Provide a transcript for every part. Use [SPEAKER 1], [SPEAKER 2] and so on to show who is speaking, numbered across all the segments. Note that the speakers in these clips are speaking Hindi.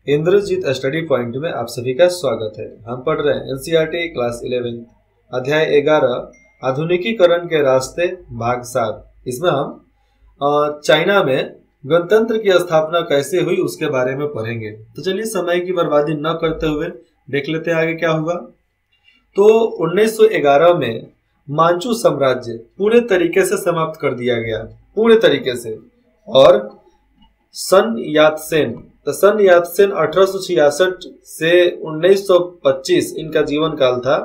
[SPEAKER 1] इंद्रजीत स्टडी पॉइंट में आप सभी का स्वागत है। हम पढ़ रहे हैं एनसीईआरटी क्लास 11 अध्याय 11 आधुनिकीकरण के रास्ते भाग 7। इसमें हम चाइना में गणतंत्र की स्थापना कैसे हुई उसके बारे में पढ़ेंगे। तो चलिए समय की बर्बादी न करते हुए देख लेते हैं आगे क्या हुआ। तो 1911 में मांचू साम्राज्य पूरे तरीके से समाप्त कर दिया गया, पूरे तरीके से। और सन यातसेन 1866 से 1925 इनका जीवन काल था।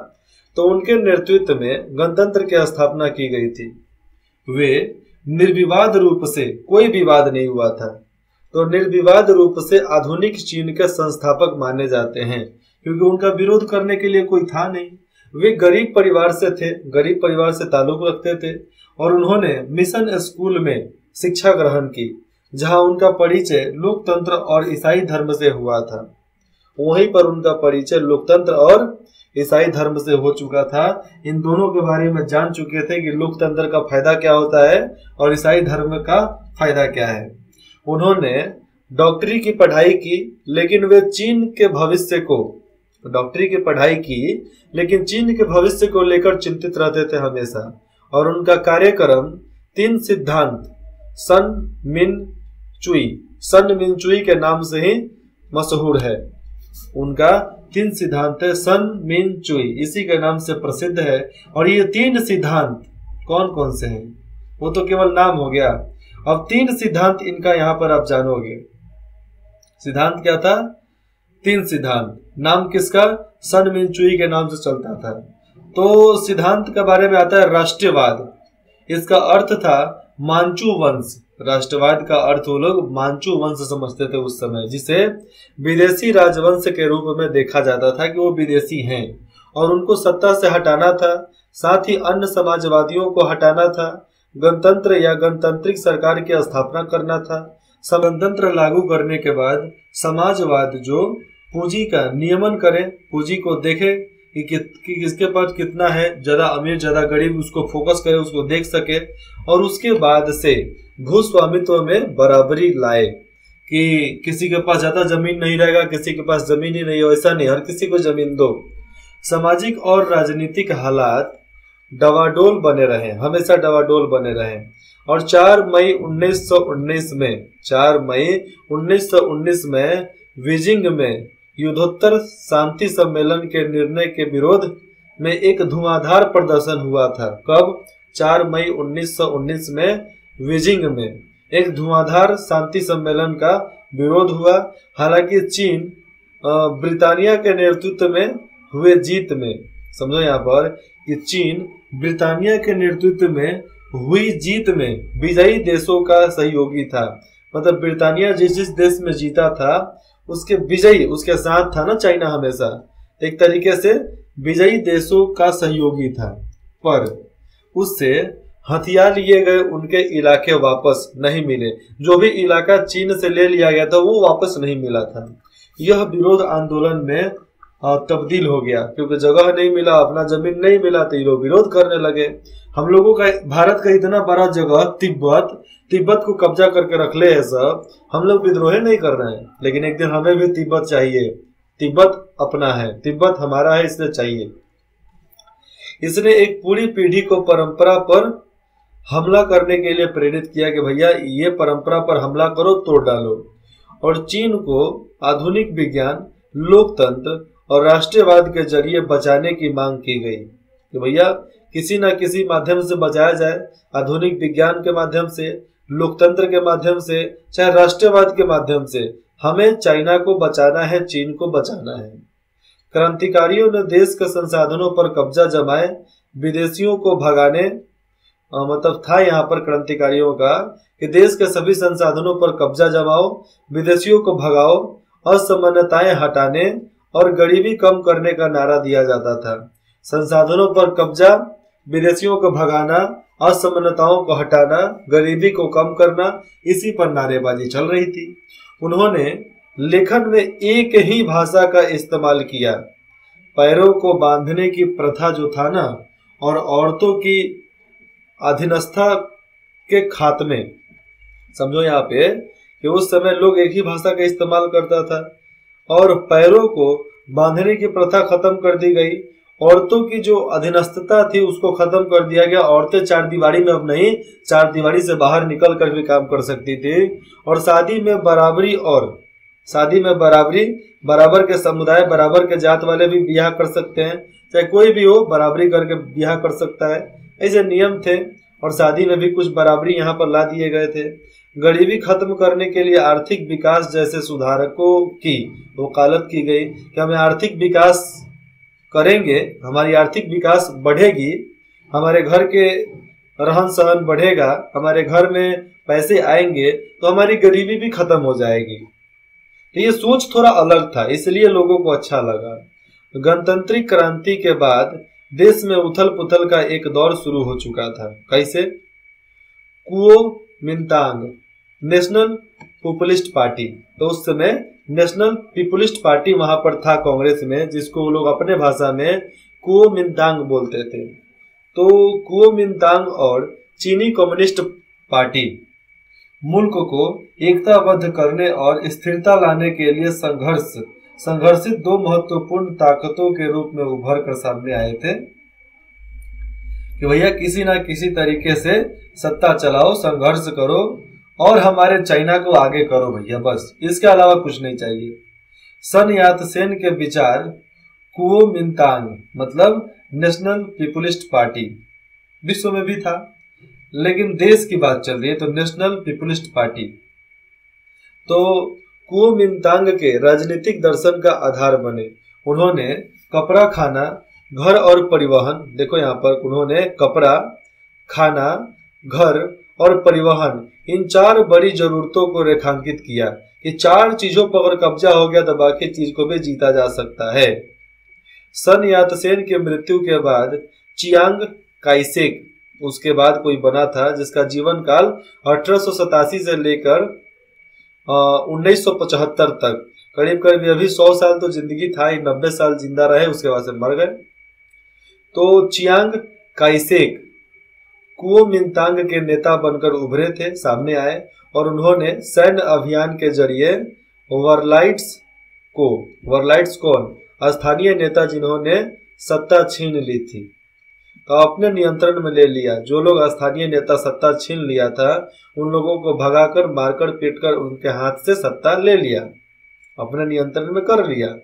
[SPEAKER 1] तो उनके नेतृत्व में गणतंत्र की स्थापना की गई थी। वे निर्विवाद रूप से, कोई विवाद नहीं हुआ था, तो निर्विवाद रूप से आधुनिक चीन के संस्थापक माने जाते हैं, क्योंकि उनका विरोध करने के लिए कोई था नहीं। वे गरीब परिवार से थे, गरीब परिवार से ताल्लुक रखते थे और उन्होंने मिशन स्कूल में शिक्षा ग्रहण की, जहां उनका परिचय लोकतंत्र और ईसाई धर्म से हुआ था। वहीं पर उनका परिचय लोकतंत्र और ईसाई धर्म से हो चुका था। इन दोनों के बारे में जान चुके थे कि लोकतंत्र का फायदा क्या होता है और ईसाई धर्म का फायदा क्या है। उन्होंने डॉक्टरी की पढ़ाई की, लेकिन वे चीन के भविष्य को, डॉक्टरी की पढ़ाई की लेकिन चीन के भविष्य को लेकर चिंतित रहते थे हमेशा। और उनका कार्यक्रम 3 सिद्धांत सन मिन चुई के नाम से ही मशहूर है। उनका 3 सिद्धांत है, सन मिन चुई इसी के नाम से प्रसिद्ध है। और ये 3 सिद्धांत कौन कौन से हैं वो तो केवल नाम हो गया। अब 3 सिद्धांत इनका यहाँ पर आप जानोगे। सिद्धांत क्या था? 3 सिद्धांत। नाम किसका? सन मिन चुई के नाम से चलता था। तो सिद्धांत के बारे में आता है राष्ट्रवाद। इसका अर्थ था मांचू वंश। राष्ट्रवाद का अर्थ वो लोग मांचू वंश समझते थे उस समय, जिसे विदेशी राजवंश के रूप में देखा जाता था कि वो विदेशी हैं और उनको सत्ता से हटाना था। साथ ही अन्य समाजवादियों को हटाना था। गणतंत्र या गणतांत्रिक सरकार की स्थापना करना था। गणतंत्र लागू करने के बाद समाजवाद जो पूंजी का नियमन करे, पूंजी को देखे कि किसके पास कितना है, ज्यादा अमीर ज्यादा गरीब, उसको फोकस करे, उसको देख सके। और उसके बाद से भूस्वामित्व में बराबरी लाए कि किसी के पास ज्यादा जमीन नहीं रहेगा, किसी के पास जमीन ही नहीं हो, ऐसा नहीं, हर किसी को जमीन दो। सामाजिक और राजनीतिक हालात डवाडोल बने रहे, हमेशा डवाडोल बने रहे। और 4 मई 1919 में बीजिंग में युद्धोत्तर शांति सम्मेलन के निर्णय के विरोध में एक धुआंधार प्रदर्शन हुआ था। कब? 4 मई 1919 में बीजिंग में एक धुआंधार शांति सम्मेलन का विरोध हुआ। हालांकि चीन ब्रिटानिया के नेतृत्व में हुए जीत में, समझो यहाँ पर कि चीन ब्रिटानिया के नेतृत्व में हुई जीत में विजयी देशों का सहयोगी था। मतलब ब्रिटानिया जिस जिस देश में जीता था उसके विजयी उसके साथ था ना चाइना हमेशा। एक तरीके से विजयी देशों का सहयोगी था, पर उससे हथियार लिए गए उनके इलाके वापस नहीं मिले। जो भी इलाका चीन से ले लिया गया था वो वापस नहीं मिला था। यह विरोध आंदोलन में तब्दील हो गया, क्योंकि जगह नहीं मिला, अपना जमीन नहीं मिला, तो ये लोग विरोध करने लगे। हम लोगों का भारत का इतना बड़ा जगह तिब्बत को कब्जा करके रख ले है सब, हम लोग विद्रोह नहीं कर रहे हैं, लेकिन एक दिन हमें भी तिब्बत चाहिए। तिब्बत अपना है, तिब्बत हमारा है, इसलिए चाहिए। इसने एक पूरी पीढ़ी को परंपरा पर हमला करने के लिए प्रेरित किया कि भैया ये परंपरा पर हमला करो, तोड़ डालो। और चीन को आधुनिक विज्ञान, लोकतंत्र और राष्ट्रवाद के जरिए बचाने की मांग की गई कि भैया किसी न किसी माध्यम से बचाया जाए। आधुनिक विज्ञान के माध्यम से, लोकतंत्र के माध्यम से, चाहे राष्ट्रवाद के माध्यम से, हमें चाइना को बचाना है, चीन को बचाना है। क्रांतिकारियों ने देश के संसाधनों पर कब्जा जमाए, विदेशियों को भगाने, मतलब था यहाँ पर क्रांतिकारियों का कि देश के सभी संसाधनों पर कब्जा जमाओ, विदेशियों को भगाओ, असमानताएं हटाने और गरीबी कम करने का नारा दिया जाता था। संसाधनों पर कब्जा, विदेशियों को भगाना, असमानताओं को हटाना, गरीबी को कम करना, इसी पर नारेबाजी चल रही थी। उन्होंने लेखन में एक ही भाषा का इस्तेमाल किया। पैरों को बांधने की प्रथा जो था ना, और औरतों की अधीनस्था के खात्मे, समझो यहाँ पे कि उस समय लोग एक ही भाषा का इस्तेमाल करता था। और पैरों को बांधने की प्रथा खत्म कर दी गई। औरतों की जो अधीनस्थता थी उसको खत्म कर दिया गया। औरतें चार दीवारी में अब नहीं, चार दीवारी से बाहर निकल कर भी काम कर सकती थी। और शादी में बराबरी, बराबर के समुदाय, बराबर के जात वाले भी ब्याह कर सकते हैं, चाहे कोई भी हो, बराबरी करके ब्याह कर सकता है। ऐसे नियम थे और शादी में भी कुछ बराबरी यहाँ पर ला दिए गए थे। गरीबी खत्म करने के लिए आर्थिक विकास जैसे सुधारकों की वकालत की गई कि हमें आर्थिक विकास करेंगे, हमारी आर्थिक विकास बढ़ेगी, हमारे घर के रहन सहन बढ़ेगा, हमारे घर में पैसे आएंगे तो हमारी गरीबी भी खत्म हो जाएगी। तो ये सोच थोड़ा अलग था, इसलिए लोगों को अच्छा लगा। गणतंत्रिक क्रांति के बाद देश में उथल पुथल का एक दौर शुरू हो चुका था। कैसे? कुओमिंतांग नेशनल पीपुलिस्ट पार्टी, तो उस समय नेशनल पीपुलिस्ट पार्टी वहां पर था कांग्रेस में, जिसको वो लोग अपने भाषा में कुओमिंतांग बोलते थे। तो कुओमिंतांग और चीनी कम्युनिस्ट पार्टी मुल्क को एकताबद्ध करने और स्थिरता लाने के लिए संघर्षित दो महत्वपूर्ण ताकतों के रूप में उभर कर सामने आए थे कि भैया किसी ना किसी तरीके से सत्ता चलाओ, संघर्ष करो और हमारे चाइना को आगे करो भैया, बस इसके अलावा कुछ नहीं चाहिए। सन यात सेन के विचार कुओमिंतांग मतलब नेशनल पीपुलिस्ट पार्टी विश्व में भी था, लेकिन देश की बात चल रही है तो नेशनल पीपुलिस्ट पार्टी। तो कुओमिंतांग के राजनीतिक दर्शन का आधार बने। उन्होंने कपड़ा, खाना, घर और परिवहन, देखो यहाँ पर उन्होंने कपड़ा, खाना, घर और परिवहन, इन चार बड़ी जरूरतों को रेखांकित किया कि चार चीजों पर अगर कब्जा हो गया तो बाकी चीज को भी जीता जा सकता है। सन यात-सेन के मृत्यु के बाद चियांग काई-शेक उसके बाद कोई बना था, जिसका जीवन काल 1887 से लेकर 1975 तक, करीब करीब अभी 100 साल तो जिंदगी था, 90 साल जिंदा रहे, उसके बाद से मर गए। तो चियांग काई-शेक कुओमिंतांग के नेता बनकर उभरे थे, सामने आए और उन्होंने सैन्य अभियान के जरिए वरलाइट्स कौन स्थानीय नेता जिन्होंने सत्ता छीन ली थी तो अपने नियंत्रण में ले लिया। जो लोग स्थानीय नेता सत्ता छीन लिया था उन लोगों को भगाकर, मारकर, पीटकर उनके हाथ से सत्ता ले लिया, अपने नियंत्रण में कर लिया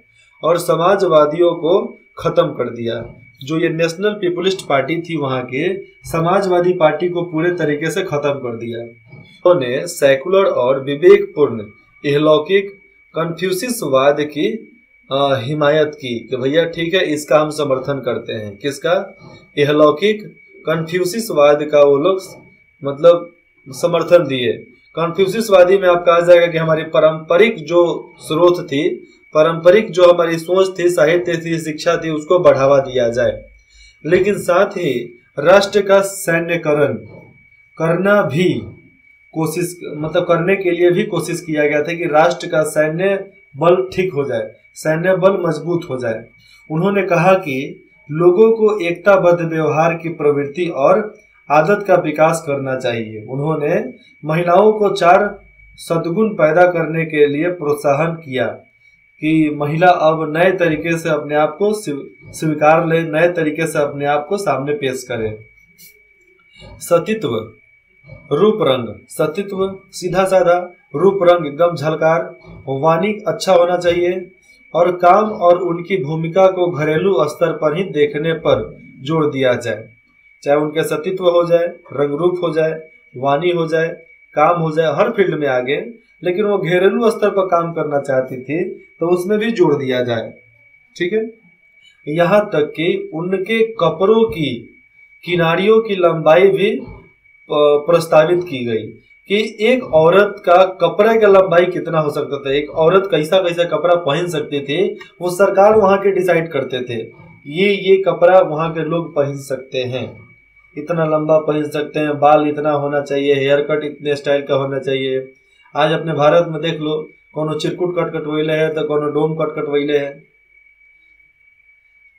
[SPEAKER 1] और समाजवादियों को खत्म कर दिया। जो ये नेशनल पीपुलिस्ट पार्टी थी वहां के समाजवादी पार्टी को पूरे तरीके से खत्म कर दिया। उन्होंने सेकुलर और विवेकपूर्ण इहलौकिक कन्फ्यूशियसवाद की हिमायत की कि भैया ठीक है, इसका हम समर्थन करते हैं। किसका? इहलौकिक कन्फ्यूशियसवाद का वो लोग मतलब समर्थन दिए। कन्फ्यूशियसवादी में आप कहा जाएगा कि हमारी पारंपरिक जो स्रोत थी, पारंपरिक जो हमारी सोच थी, साहित्य थी, शिक्षा थी, उसको बढ़ावा दिया जाए, लेकिन साथ ही राष्ट्र का सैन्यकरण करना भी करने के लिए भी कोशिश किया गया था कि राष्ट्र का सैन्य बल ठीक हो जाए, सैन्य बल मजबूत हो जाए। उन्होंने कहा कि लोगों को एकताबद्ध व्यवहार की प्रवृत्ति और आदत का विकास करना चाहिए। उन्होंने महिलाओं को 4 सद्गुण पैदा करने के लिए प्रोत्साहन किया कि महिला अब नए तरीके से अपने आप को स्वीकार ले, नए तरीके से अपने आप को सामने पेश करे। सतीत्व, रूप रंग, सतीत्व सीधा साधा, रूप रंग एकदम झलकार, वाणी अच्छा होना चाहिए और काम और उनकी भूमिका को घरेलू स्तर पर ही देखने पर जोर दिया जाए। चाहे उनके सतीत्व हो जाए, रंग रूप हो जाए, वाणी हो जाए, काम हो जाए, हर फील्ड में आगे, लेकिन वो घरेलू स्तर पर काम करना चाहती थी तो उसमें भी जोड़ दिया जाए। ठीक है, यहाँ तक कि उनके कपड़ों की किनारियों की लंबाई भी प्रस्तावित की गई कि एक औरत का कपड़े का लंबाई कितना हो सकता था, एक औरत कैसा कैसा कपड़ा पहन सकती थी, वो सरकार वहां के डिसाइड करते थे। ये कपड़ा वहां के लोग पहन सकते हैं, इतना लंबा पहन सकते हैं, बाल इतना होना चाहिए, हेयर कट इतने स्टाइल का होना चाहिए। आज अपने भारत में देख लो, कोनो चिरकुट कट कटवैले है तो कोनो डोम कट कटवैले है।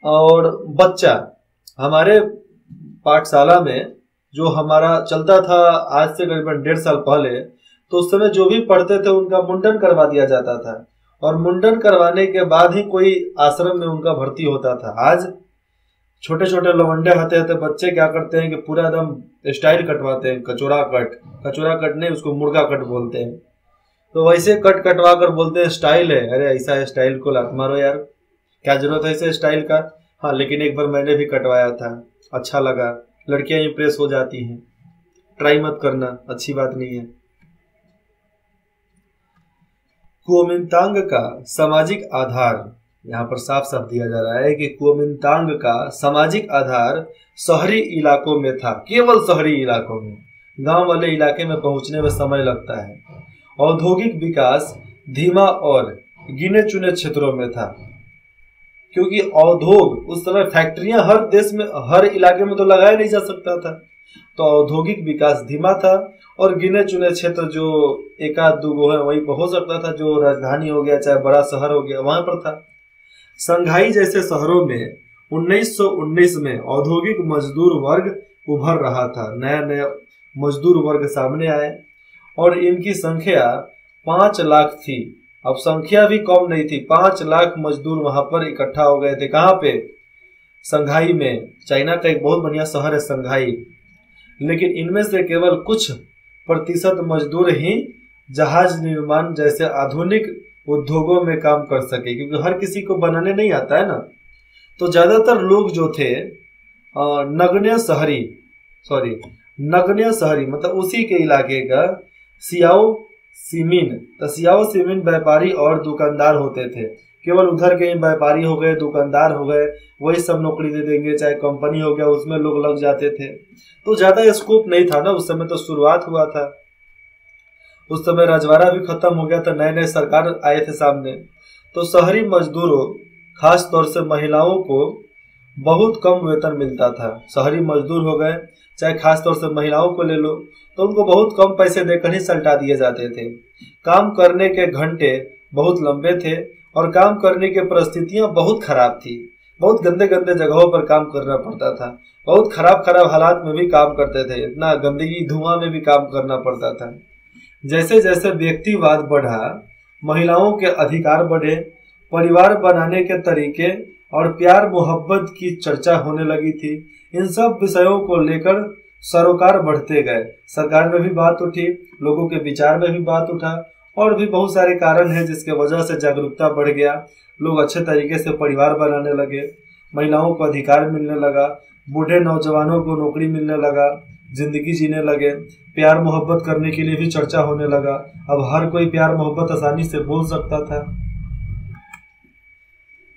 [SPEAKER 1] और बच्चा, हमारे पाठशाला में जो हमारा चलता था आज से करीबन 1.5 साल पहले, तो उस समय जो भी पढ़ते थे उनका मुंडन करवा दिया जाता था और मुंडन करवाने के बाद ही कोई आश्रम में उनका भर्ती होता था। आज छोटे छोटे लवंडे होते हैं तो बच्चे क्या करते हैं कि पूरा एकदम स्टाइल कटवाते हैं, कचोरा कट नहीं, उसको मुर्गा कट बोलते हैं। तो वैसे कट कटवा कर बोलते हैं स्टाइल है। अरे ऐसा स्टाइल को लात मारो यार, क्या जरूरत है इसे स्टाइल का। हाँ, लेकिन एक बार मैंने भी कटवाया था, अच्छा लगा, लड़कियां इंप्रेस हो जाती हैं। ट्राई मत करना, अच्छी बात नहीं है। कुओमिंतांग का सामाजिक आधार, यहाँ पर साफ साफ दिया जा रहा है कि कुओमिंतांग का सामाजिक आधार शहरी इलाकों में था, केवल शहरी इलाकों में। गांव वाले इलाके में पहुंचने में समय लगता है। औद्योगिक विकास धीमा और गिने चुने क्षेत्रों में था, क्योंकि औद्योग उस समय फैक्ट्रियां हर देश में, हर इलाके में तो लगाया नहीं जा सकता था। तो औद्योगिक विकास धीमा था और गिने चुने क्षेत्र जो एक आध दो है वहीं पर हो सकता था, जो राजधानी हो गया चाहे बड़ा शहर हो गया वहां पर था। संघाई जैसे शहरों में 1919 में औद्योगिक मजदूर वर्ग उभर रहा था। नया नया मजदूर वर्ग सामने आए और इनकी संख्या 5 लाख थी। अब संख्या भी कम नहीं थी, 5 लाख मजदूर वहां पर इकट्ठा हो गए थे। कहाँ पे? संघाई में। चाइना का एक बहुत बढ़िया शहर है संघाई। लेकिन इनमें से केवल कुछ प्रतिशत मजदूर ही जहाज निर्माण जैसे आधुनिक उद्योगों में काम कर सके, क्योंकि हर किसी को बनाने नहीं आता है ना। तो ज्यादातर लोग जो थे नगण्य शहरी मतलब उसी के इलाके का सियाओ सिमिन व्यापारी और दुकानदार होते थे। केवल उधर के ही व्यापारी हो गए, दुकानदार हो गए, वही सब नौकरी दे देंगे, चाहे कंपनी हो गया उसमें लोग लग जाते थे। तो ज्यादा स्कोप नहीं था ना उस समय, तो शुरुआत हुआ था। उस समय रजवाड़ा भी खत्म हो गया था, नए नए सरकार आए थे सामने। तो शहरी मजदूरों, खास तौर से महिलाओं को बहुत कम वेतन मिलता था। शहरी मजदूर हो गए, चाहे खास तौर से महिलाओं को ले लो, तो उनको बहुत कम पैसे देकर ही सल्टा दिए जाते थे। काम करने के घंटे बहुत लंबे थे और काम करने की परिस्थितियां बहुत खराब थी। बहुत गंदे गंदे जगहों पर काम करना पड़ता था, बहुत खराब खराब हालात में भी काम करते थे, इतना गंदगी धुआं में भी काम करना पड़ता था। जैसे जैसे व्यक्तिवाद बढ़ा, महिलाओं के अधिकार बढ़े, परिवार बनाने के तरीके और प्यार मोहब्बत की चर्चा होने लगी थी। इन सब विषयों को लेकर सरोकार बढ़ते गए। सरकार में भी बात उठी, लोगों के विचार में भी बात उठा, और भी बहुत सारे कारण हैं जिसके वजह से जागरूकता बढ़ गया। लोग अच्छे तरीके से परिवार बनाने लगे, महिलाओं को अधिकार मिलने लगा, बूढ़े नौजवानों को नौकरी मिलने लगा, जिंदगी जीने लगे, प्यार मोहब्बत करने के लिए भी चर्चा होने लगा। अब हर कोई प्यार मोहब्बत आसानी से बोल सकता था।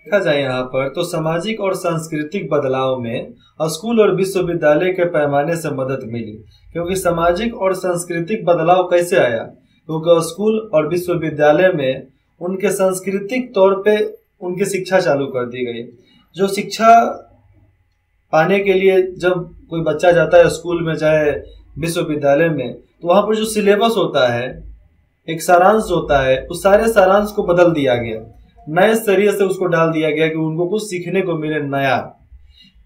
[SPEAKER 1] देखा जाए यहाँ पर तो सामाजिक और सांस्कृतिक बदलाव में स्कूल और विश्वविद्यालय के पैमाने से मदद मिली। क्योंकि सामाजिक और सांस्कृतिक बदलाव कैसे आया? क्योंकि स्कूल और विश्वविद्यालय में उनके सांस्कृतिक तौर पे उनकी शिक्षा चालू कर दी गई। जो शिक्षा पाने के लिए जब कोई बच्चा जाता है स्कूल में चाहे विश्वविद्यालय में, तो वहाँ पर जो सिलेबस होता है, एक सारांश होता है, उस सारे सारांश को बदल दिया गया, नए तरीके से उसको डाल दिया गया कि उनको कुछ सीखने को मिले नया।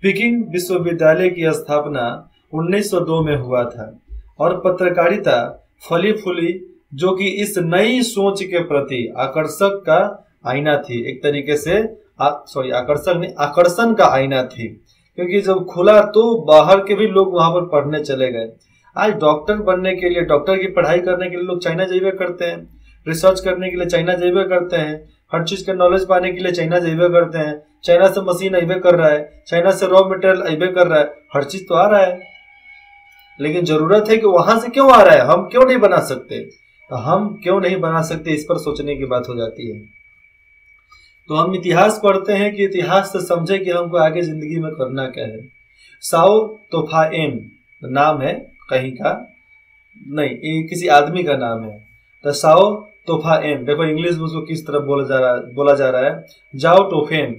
[SPEAKER 1] पिकिंग विश्वविद्यालय की स्थापना 1902 में हुआ था और पत्रकारिता फली फूली, जो कि इस नई सोच के प्रति आकर्षक का आईना थी। एक तरीके से आकर्षक नहीं, आकर्षण का आईना थी, क्योंकि जब खुला तो बाहर के भी लोग वहां पर पढ़ने चले गए। आज डॉक्टर बनने के लिए, डॉक्टर की पढ़ाई करने के लिए लोग चाइना जाइबे करते हैं, रिसर्च करने के लिए चाइना जाइबे करते हैं, हर चीज का नॉलेज पाने के लिए चाइना जाइबे करते हैं। चाइना से मशीन अइबे कर रहा है, चाइना से रॉ मटेरियल अइबे कर रहा है, हर चीज तो आ रहा है। लेकिन जरूरत है कि वहां से क्यों आ रहा है, हम क्यों नहीं बना सकते? तो हम क्यों नहीं बना सकते, इस पर सोचने की बात हो जाती है। तो हम इतिहास पढ़ते हैं कि इतिहास से समझे कि हमको आगे जिंदगी में करना क्या है। साओ तोफाएन नाम है कहीं का, नहीं ये किसी आदमी का नाम है। तो साओ तोफाएन, देखो इंग्लिश में उसको किस तरह बोला जा रहा है, जाओ टोफेन।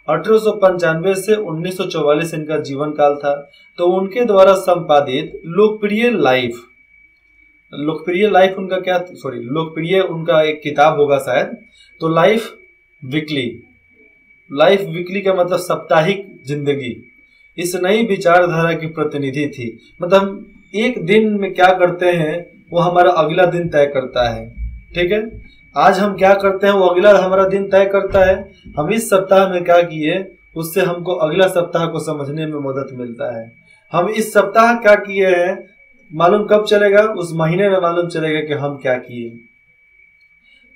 [SPEAKER 1] 1895 से 1944 इनका जीवन काल था। तो उनके द्वारा संपादित लोकप्रिय उनका एक किताब होगा शायद, तो लाइफ वीकली का मतलब साप्ताहिक जिंदगी, इस नई विचारधारा की प्रतिनिधि थी। मतलब हम एक दिन में क्या करते हैं वो हमारा अगला दिन तय करता है, ठीक है। आज हम क्या करते हैं वो अगला हमारा दिन तय करता है। हम इस सप्ताह में क्या किए उससे हमको अगला सप्ताह को समझने में मदद मिलता है। हम इस सप्ताह क्या किए हैं मालूम कब चलेगा, उस महीने में मालूम चलेगा कि हम क्या किए।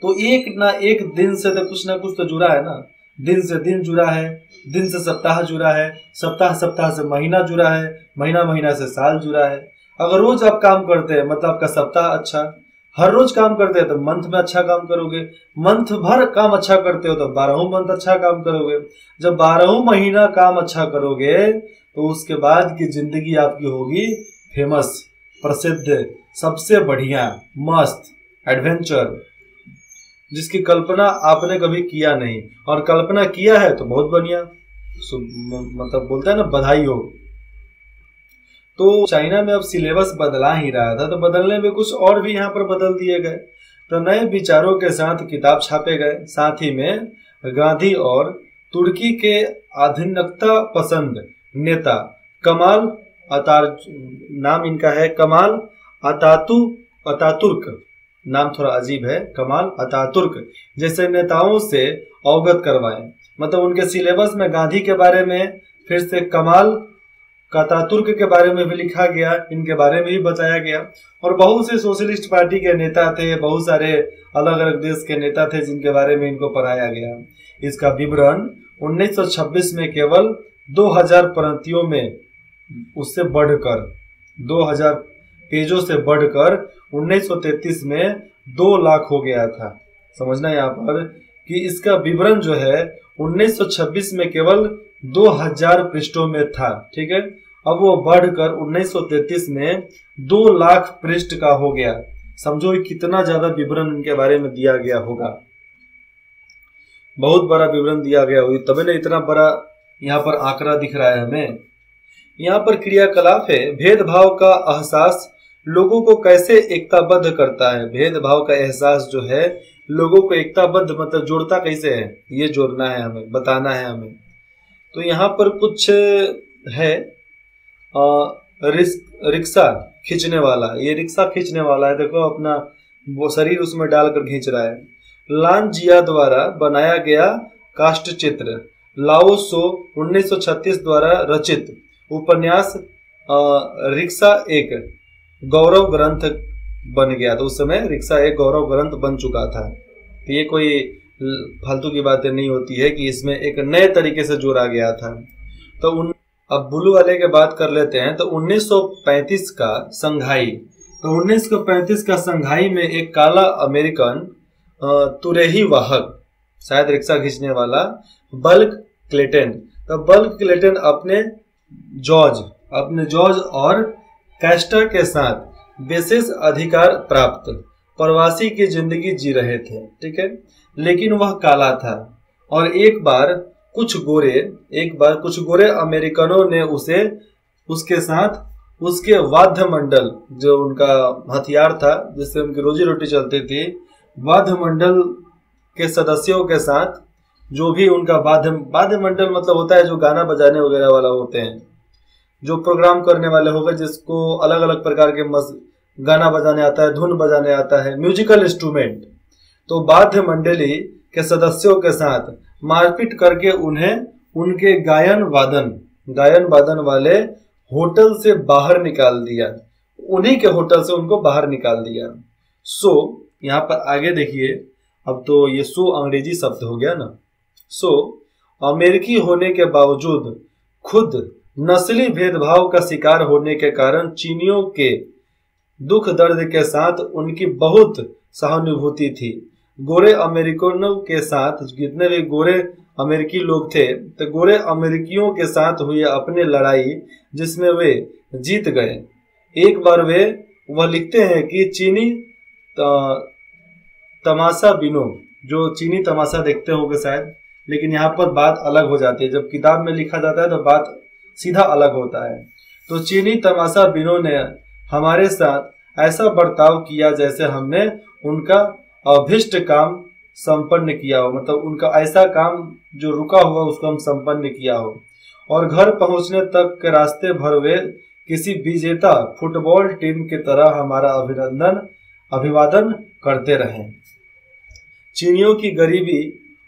[SPEAKER 1] तो एक ना एक दिन से तो कुछ ना कुछ तो जुड़ा है ना, दिन से दिन जुड़ा है, दिन से सप्ताह जुड़ा है, सप्ताह सप्ताह से महीना जुड़ा है, महीना महीना से साल जुड़ा है। अगर रोज आप काम करते हैं मतलब आपका सप्ताह अच्छा, हर रोज काम करते हैं तो मंथ में अच्छा काम करोगे, मंथ भर काम अच्छा करते हो तो 12वां मंथ अच्छा काम करोगे। जब 12वां महीना काम अच्छा करोगे तो उसके बाद की जिंदगी आपकी होगी फेमस, प्रसिद्ध, सबसे बढ़िया, मस्त, एडवेंचर, जिसकी कल्पना आपने कभी किया नहीं, और कल्पना किया है तो बहुत बढ़िया, मतलब बोलता है ना बधाई हो। तो चाइना में अब सिलेबस बदला ही रहा था, तो बदलने में कुछ और भी यहाँ पर बदल दिए गए। तो नए विचारों के साथ किताब छापे गए, साथ ही में गांधी और तुर्की के आधुनिकता पसंद नेता कमाल नाम इनका है कमाल अतातुर्क, नाम थोड़ा अजीब है, कमाल अतातुर्क जैसे नेताओं से अवगत करवाए। मतलब उनके सिलेबस में गांधी के बारे में, फिर से कमाल अतातुर्क के बारे में भी लिखा गया, इनके बारे में भी बताया गया। और बहुत से सोशलिस्ट पार्टी के नेता थे, बहुत सारे अलग अलग देश के नेता थे जिनके बारे में इनको पढ़ाया गया। इसका विवरण 1926 में केवल 2000 पंक्तियों में, उससे बढ़कर 2000 पेजों से बढ़कर 1933 में 2 लाख हो गया था। समझना यहाँ पर कि इसका विवरण जो है 1926 में केवल 2000 पृष्ठों में था, ठीक है। अब वो बढ़कर 1933 में 2 लाख पृष्ठ का हो गया। समझो कितना ज्यादा विवरण उनके बारे में दिया गया होगा, बहुत बड़ा विवरण दिया गया होगा, तभी ना इतना बड़ा यहाँ पर आंकड़ा दिख रहा है हमें। यहाँ पर क्रियाकलाप है, भेदभाव का एहसास लोगों को कैसे एकताबद्ध करता है। भेदभाव का एहसास जो है लोगों को एकताबद्ध मतलब जोड़ता कैसे है, ये जोड़ना है हमें, बताना है हमें। तो यहाँ पर कुछ है, रिक्शा खींचने वाला, ये रिक्शा खींचने वाला है, देखो अपना वो शरीर उसमें डालकर खींच रहा है। लांजिया द्वारा बनाया गया काष्ठ चित्र, लाओ सो 1936 द्वारा रचित उपन्यास रिक्शा एक गौरव ग्रंथ बन गया। तो उस समय रिक्शा एक गौरव ग्रंथ बन चुका था। तो ये कोई फालतू की बातें नहीं होती है कि इसमें एक नए तरीके से जोड़ा गया था। तो अब ब्लू वाले के बात कर लेते हैं। तो 1935 का संघाई, तो 1935 का संघाई में एक काला अमेरिकन तुरही वाहक, शायद रिक्शा खींचने वाला, बल्क क्लेटन। तो बल्क क्लेटन अपने जॉर्ज और कैस्टा के साथ विशेष अधिकार प्राप्त प्रवासी की जिंदगी जी रहे थे, ठीक है। लेकिन वह काला था और एक बार कुछ गोरे अमेरिकनों ने उसके साथ उसके वाद्य मंडल, जो उनका हथियार था जिससे उनकी रोजी रोटी चलती थी, वाद्य मंडल के सदस्यों के साथ, जो भी उनका वाद्य मंडल मतलब होता है जो गाना बजाने वगैरह वाला होते हैं, जो प्रोग्राम करने वाले हो गए, जिसको अलग अलग प्रकार के गाना बजाने आता है, धुन बजाने आता है, म्यूजिकल इंस्ट्रूमेंट। तो वाद्य मंडली के सदस्यों के साथ मारपीट करके उन्हें उनके गायन वादन वाले होटल से बाहर निकाल दिया, उन्हीं के होटल से उनको बाहर निकाल दिया। सो यहाँ पर आगे देखिए, अब तो ये सो अंग्रेजी शब्द हो गया ना। सो अमेरिकी होने के बावजूद खुद नस्ली भेदभाव का शिकार होने के कारण चीनियों के दुख दर्द के साथ उनकी बहुत सहानुभूति थी। गोरे अमेरिकनों के साथ जितने भी गोरे अमेरिकी लोग थे, तो गोरे अमेरिकियों के साथ हुई अपने लड़ाई जिसमें वे जीत गए। एक बार वह लिखते हैं कि चीनी तमाशा बिनो, जो चीनी तमाशा देखते होंगे शायद, लेकिन यहाँ पर बात अलग हो जाती है। जब किताब में लिखा जाता है तो बात सीधा अलग होता है। तो चीनी तमाशा बिनो ने हमारे साथ ऐसा बर्ताव किया जैसे हमने उनका अभिष्ट काम संपन्न किया हो, मतलब उनका ऐसा काम जो रुका हुआ उसको हम संपन्न किया हो, और घर पहुंचने तक के रास्ते भर वे किसी विजेता फुटबॉल टीम की तरह हमारा अभिवादन करते रहे। चीनियों की गरीबी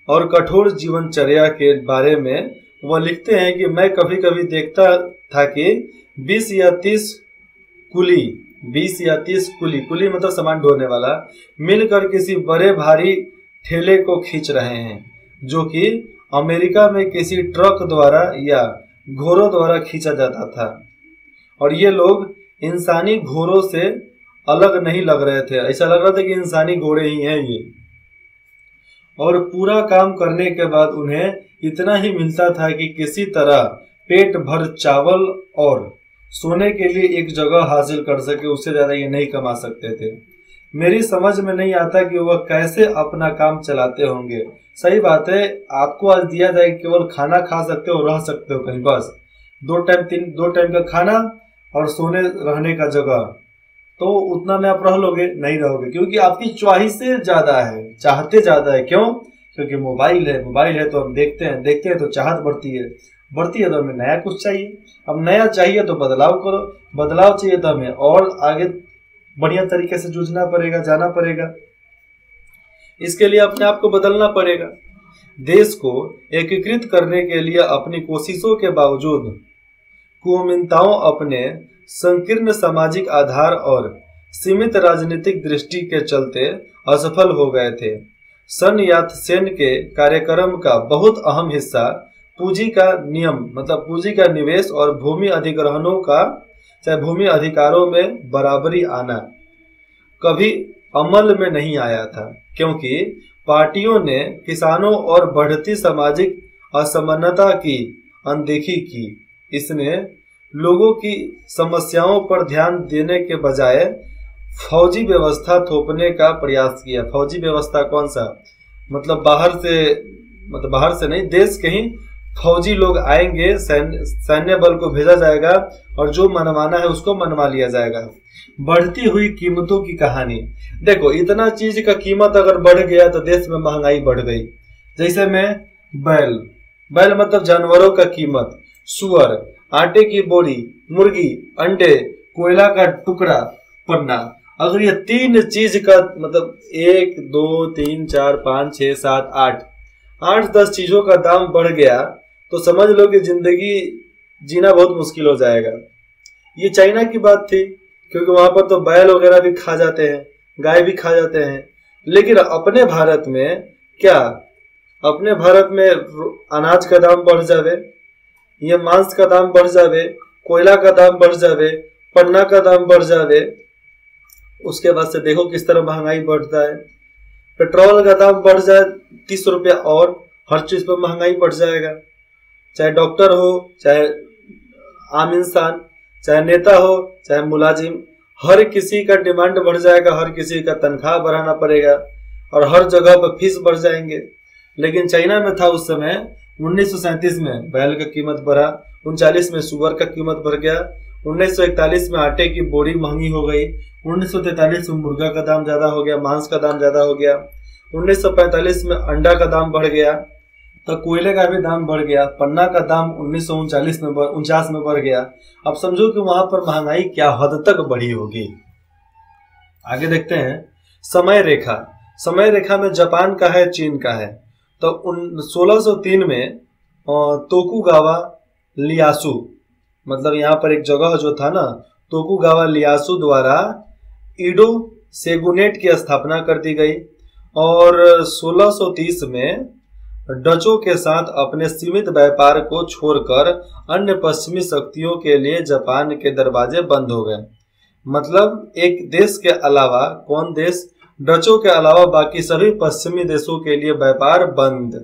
[SPEAKER 1] और कठोर जीवनचर्या के बारे में वह लिखते हैं कि मैं कभी कभी देखता था कि 20 या 30 कुली कुली मतलब सामान ढोने वाला मिलकर किसी बड़े भारी ठेले को खींच रहे हैं, जो कि अमेरिका में किसी ट्रक द्वारा या घोड़ों द्वारा खींचा जाता था। और ये लोग इंसानी घोड़ों से अलग नहीं लग रहे थे, ऐसा लग रहा था कि इंसानी घोड़े ही हैं ये। और पूरा काम करने के बाद उन्हें इतना ही मिलता था कि किसी तरह पेट भर चावल और सोने के लिए एक जगह हासिल कर सके, उससे ज्यादा ये नहीं कमा सकते थे। मेरी समझ में नहीं आता कि वह कैसे अपना काम चलाते होंगे। सही बात है, आपको आज दिया जाए केवल खाना खा सकते हो, रह सकते हो कहीं, बस दो टाइम का खाना और सोने रहने का जगह, तो उतना में आप रह लोगे? नहीं रहोगे, क्योंकि आपकी च्वाइस ज्यादा है, चाहते ज्यादा है। क्यों? क्योंकि मोबाइल है तो हम देखते हैं तो चाहत बढ़ती है तो हमें नया कुछ चाहिए। अब नया चाहिए तो बदलाव करो, बदलाव चाहिए तो हमें और आगे बढ़िया तरीके से जूझना पड़ेगा, जाना पड़ेगा। इसके लिए अपने आप को बदलना पड़ेगा। देश को एकीकृत करने के लिए अपनी कोशिशों के बावजूद कुमिंताओं अपने संकीर्ण सामाजिक आधार और सीमित राजनीतिक दृष्टि के चलते असफल हो गए थे। सन यात सेन के कार्यक्रम का बहुत अहम हिस्सा पूंजी का नियम मतलब पूंजी का निवेश और भूमि अधिग्रहणों का चाहे भूमि अधिकारों में बराबरी आना कभी अमल में नहीं आया था, क्योंकि पार्टियों ने किसानों और बढ़ती सामाजिक असमानता की अनदेखी की। इसने लोगों की समस्याओं पर ध्यान देने के बजाय फौजी व्यवस्था थोपने का प्रयास किया। फौजी व्यवस्था कौन सा? मतलब बाहर से नहीं, देश के ही फौजी लोग आएंगे, सैन्य बल को भेजा जाएगा और जो मनवाना है उसको मनवा लिया जाएगा। बढ़ती हुई कीमतों की कहानी देखो, इतना चीज का कीमत अगर बढ़ गया तो देश में महंगाई बढ़ गई। जैसे में बैल मतलब जानवरों का कीमत, सुअर, आटे की बोरी, मुर्गी, अंडे, कोयला का टुकड़ा, पन्ना, अगर ये 3 चीज का मतलब 1 2 3 4 5 6 7 8-10 चीजों का दाम बढ़ गया तो समझ लो कि जिंदगी जीना बहुत मुश्किल हो जाएगा। ये चाइना की बात थी, क्योंकि वहां पर तो बैल वगैरह भी खा जाते हैं, गाय भी खा जाते हैं। लेकिन अपने भारत में क्या? अपने भारत में अनाज का दाम बढ़ जावे, ये मांस का दाम बढ़ जावे, कोयला का दाम बढ़ जावे, पन्ना का दाम बढ़ जावे, उसके बाद से देखो किस तरह महंगाई बढ़ता है। पेट्रोल का दाम बढ़ जाए 30 रुपया और हर चीज पर महंगाई बढ़ जाएगा। चाहे डॉक्टर हो, चाहे आम इंसान, चाहे नेता हो, चाहे मुलाजिम, हर किसी का डिमांड बढ़ जाएगा, हर किसी का तनख्वाह बढ़ाना पड़ेगा और हर जगह पर फीस बढ़ जाएंगे। लेकिन चाइना में था उस समय 1937 में बैल का कीमत बढ़ा, 39 में सुअर का कीमत बढ़ गया, 1941 में आटे की बोरी महंगी हो गई, 1943 में मुर्गा का दाम ज्यादा हो गया, मांस का दाम ज्यादा हो गया, 1945 में अंडा का दाम बढ़ गया, तो कोयले का भी दाम बढ़ गया, पन्ना का दाम 1949 में बढ़ गया। अब समझो कि वहां पर महंगाई क्या हद तक बढ़ी होगी। आगे देखते हैं समय रेखा में जापान का है, चीन का है। तो 1603 में तोकुगावा लियासु मतलब यहाँ पर एक जगह जो था ना, तोकुगावा लियासु द्वारा ईडो सेगुनेट की स्थापना कर दी गई और 1630 में डचों के साथ अपने सीमित व्यापार को छोड़कर अन्य पश्चिमी शक्तियों के लिए जापान के दरवाजे बंद हो गए। मतलब एक देश के अलावा, कौन देश? डचों के अलावा बाकी सभी पश्चिमी देशों के लिए व्यापार बंद।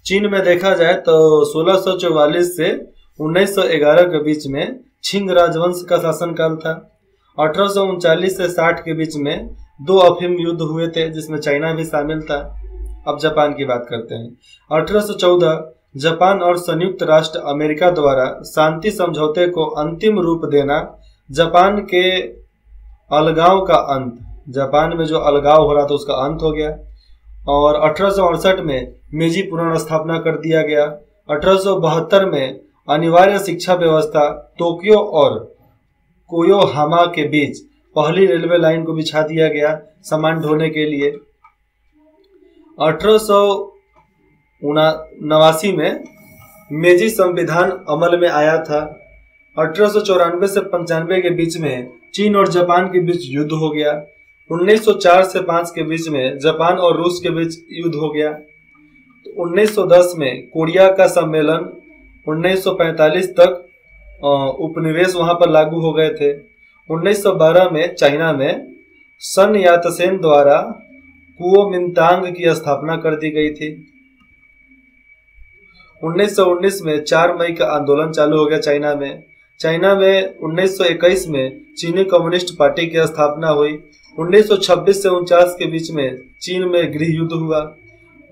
[SPEAKER 1] चीन में देखा जाए तो 1644 से 1911 के बीच में छिंग राजवंश का शासनकाल था। 1839 से 60 के बीच में 2 अफीम युद्ध हुए थे जिसमें चाइना भी शामिल था। अब जापान की बात करते हैं। 1814 जापान और संयुक्त राष्ट्र अमेरिका द्वारा शांति समझौते को अंतिम रूप देना, जापान के अलगाव का अंत, जापान में जो अलगाव हो रहा था उसका अंत हो गया। और 1868 में मेजी पुनर्स्थापना कर दिया गया। 1872 में अनिवार्य शिक्षा व्यवस्था, टोक्यो और कोयोहामा के बीच पहली रेलवे लाइन को बिछा दिया गया सामान ढोने के लिए। 1889 में मेजी संविधान अमल में आया था। 1894 से 95 के बीच में चीन और जापान के बीच युद्ध हो गया। 1904 से 5 के बीच में जापान और रूस के बीच युद्ध हो गया। 1910 में कोरिया का सम्मेलन, 1945 तक उपनिवेश वहां पर लागू हो गए थे। 1912 में चाइना में सन यातसेन द्वारा कुओमिंतांग की स्थापना कर दी गई थी। 1919 में 4 मई का आंदोलन चालू हो गया चाइना में। 1921 में चीनी कम्युनिस्ट पार्टी की स्थापना हुई। 1926 से 49 के बीच में चीन में गृह युद्ध हुआ।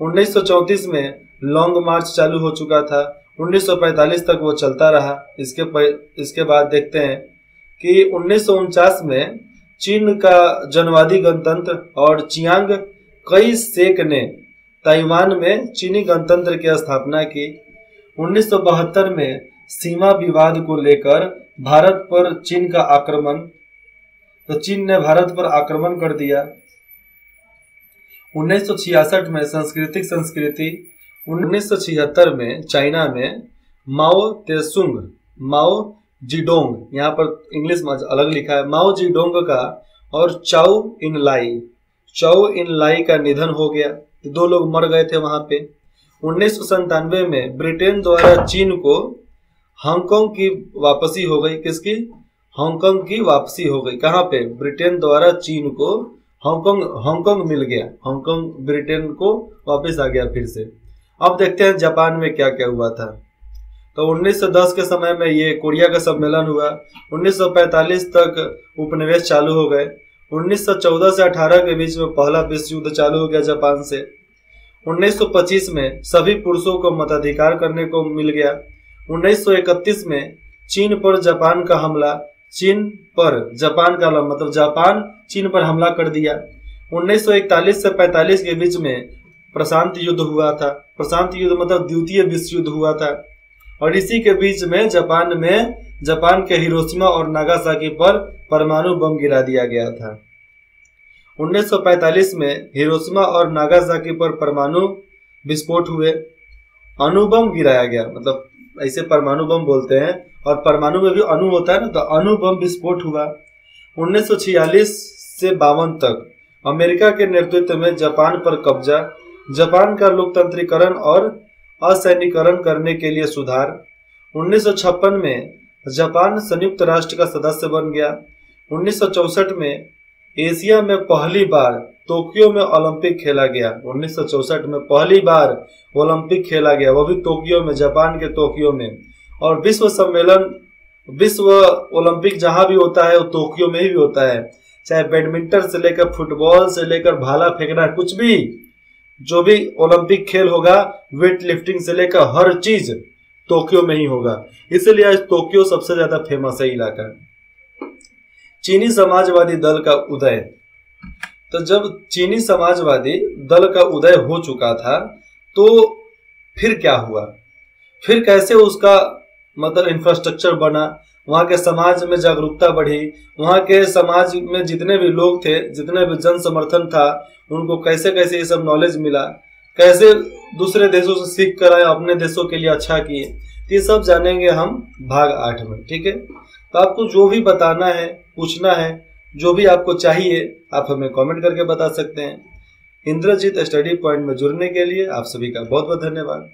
[SPEAKER 1] 1934 में लॉन्ग मार्च चालू हो चुका था। 1945 तक वो चलता रहा। इसके बाद देखते हैं कि 1949 में चीन का जनवादी गणतंत्र और चियांग कई शेक ने ताइवान में चीनी गणतंत्र की स्थापना की। 1972 में सीमा विवाद को लेकर भारत पर चीन का आक्रमण, तो चीन ने भारत पर आक्रमण कर दिया। 1966 में सांस्कृतिक संस्कृति। 1976 में चाइना में माओ त्से-तुंग, माओ जीडोंग, यहाँ पर इंग्लिश में अलग लिखा है, माओ जीडोंग का और चाओ इन लाई का निधन हो गया। 2 लोग मर गए थे वहां पे। 1997 में ब्रिटेन द्वारा चीन को हांगकांग की वापसी हो गई। किसकी? हांगकांग की वापसी हो गई। कहाँ पे? ब्रिटेन द्वारा चीन को हांगकांग मिल गया। हांगकांग ब्रिटेन को वापस आ गया फिर से। अब देखते हैं जापान में क्या क्या हुआ था। तो 1910 के समय में ये कोरिया का सम्मेलन हुआ। 1945 तक उपनिवेश चालू हो गए। 1914 से 18 के बीच में पहला विश्व युद्ध चालू हो गया जापान से। 1925 में सभी पुरुषों को मताधिकार करने को मिल गया। 1931 में चीन पर जापान का हमला, चीन पर जापान का मतलब जापान चीन पर हमला कर दिया। 1941 से 45 के बीच में प्रशांत युद्ध हुआ था। प्रशांत युद्ध मतलब द्वितीय विश्व युद्ध हुआ था। और इसी के बीच में जापान के हिरोशिमा और नागासाकी पर परमाणु बम गिरा दिया गया था। 1945 में हिरोशिमा और नागासाकी पर परमाणु विस्फोट हुए। अणुबम गिराया गया, मतलब ऐसे परमाणु बम बोलते हैं, और परमाणु में भी अणु होता है ना, तो अणुबम विस्फोट हुआ। 1946 से 52 तक अमेरिका के नेतृत्व में जापान पर कब्जा, जापान का लोकतंत्रीकरण और असैनिकरण करने के लिए सुधार। 1956 में जापान संयुक्त राष्ट्र का सदस्य बन गया। 1964 में एशिया में पहली बार टोक्यो में ओलंपिक खेला गया। 1964 में पहली बार ओलंपिक खेला गया, वो भी टोक्यो में, जापान के टोक्यो में। और विश्व ओलंपिक जहां भी होता है वो टोक्यो में ही होता है। चाहे बैडमिंटन से लेकर फुटबॉल से लेकर भाला फेंकना, कुछ भी जो भी ओलंपिक खेल होगा, वेट लिफ्टिंग से लेकर हर चीज टोक्यो में ही होगा। इसलिए आज टोक्यो सबसे ज्यादा फेमस है इलाका। चीनी समाजवादी दल का उदय। तो जब चीनी समाजवादी दल का उदय हो चुका था तो फिर क्या हुआ, फिर कैसे उसका मतलब इंफ्रास्ट्रक्चर बना, वहाँ के समाज में जागरूकता बढ़ी, वहाँ के समाज में जितने भी लोग थे, जितने भी जन समर्थन था, उनको कैसे कैसे ये सब नॉलेज मिला, कैसे दूसरे देशों से सीख कर आए, अपने देशों के लिए अच्छा किए, ये सब जानेंगे हम भाग 8 में। ठीक है, तो आपको जो भी बताना है, पूछना है, जो भी आपको चाहिए, आप हमें कमेंट करके बता सकते हैं। इंद्रजीत स्टडी पॉइंट में जुड़ने के लिए आप सभी का बहुत बहुत धन्यवाद।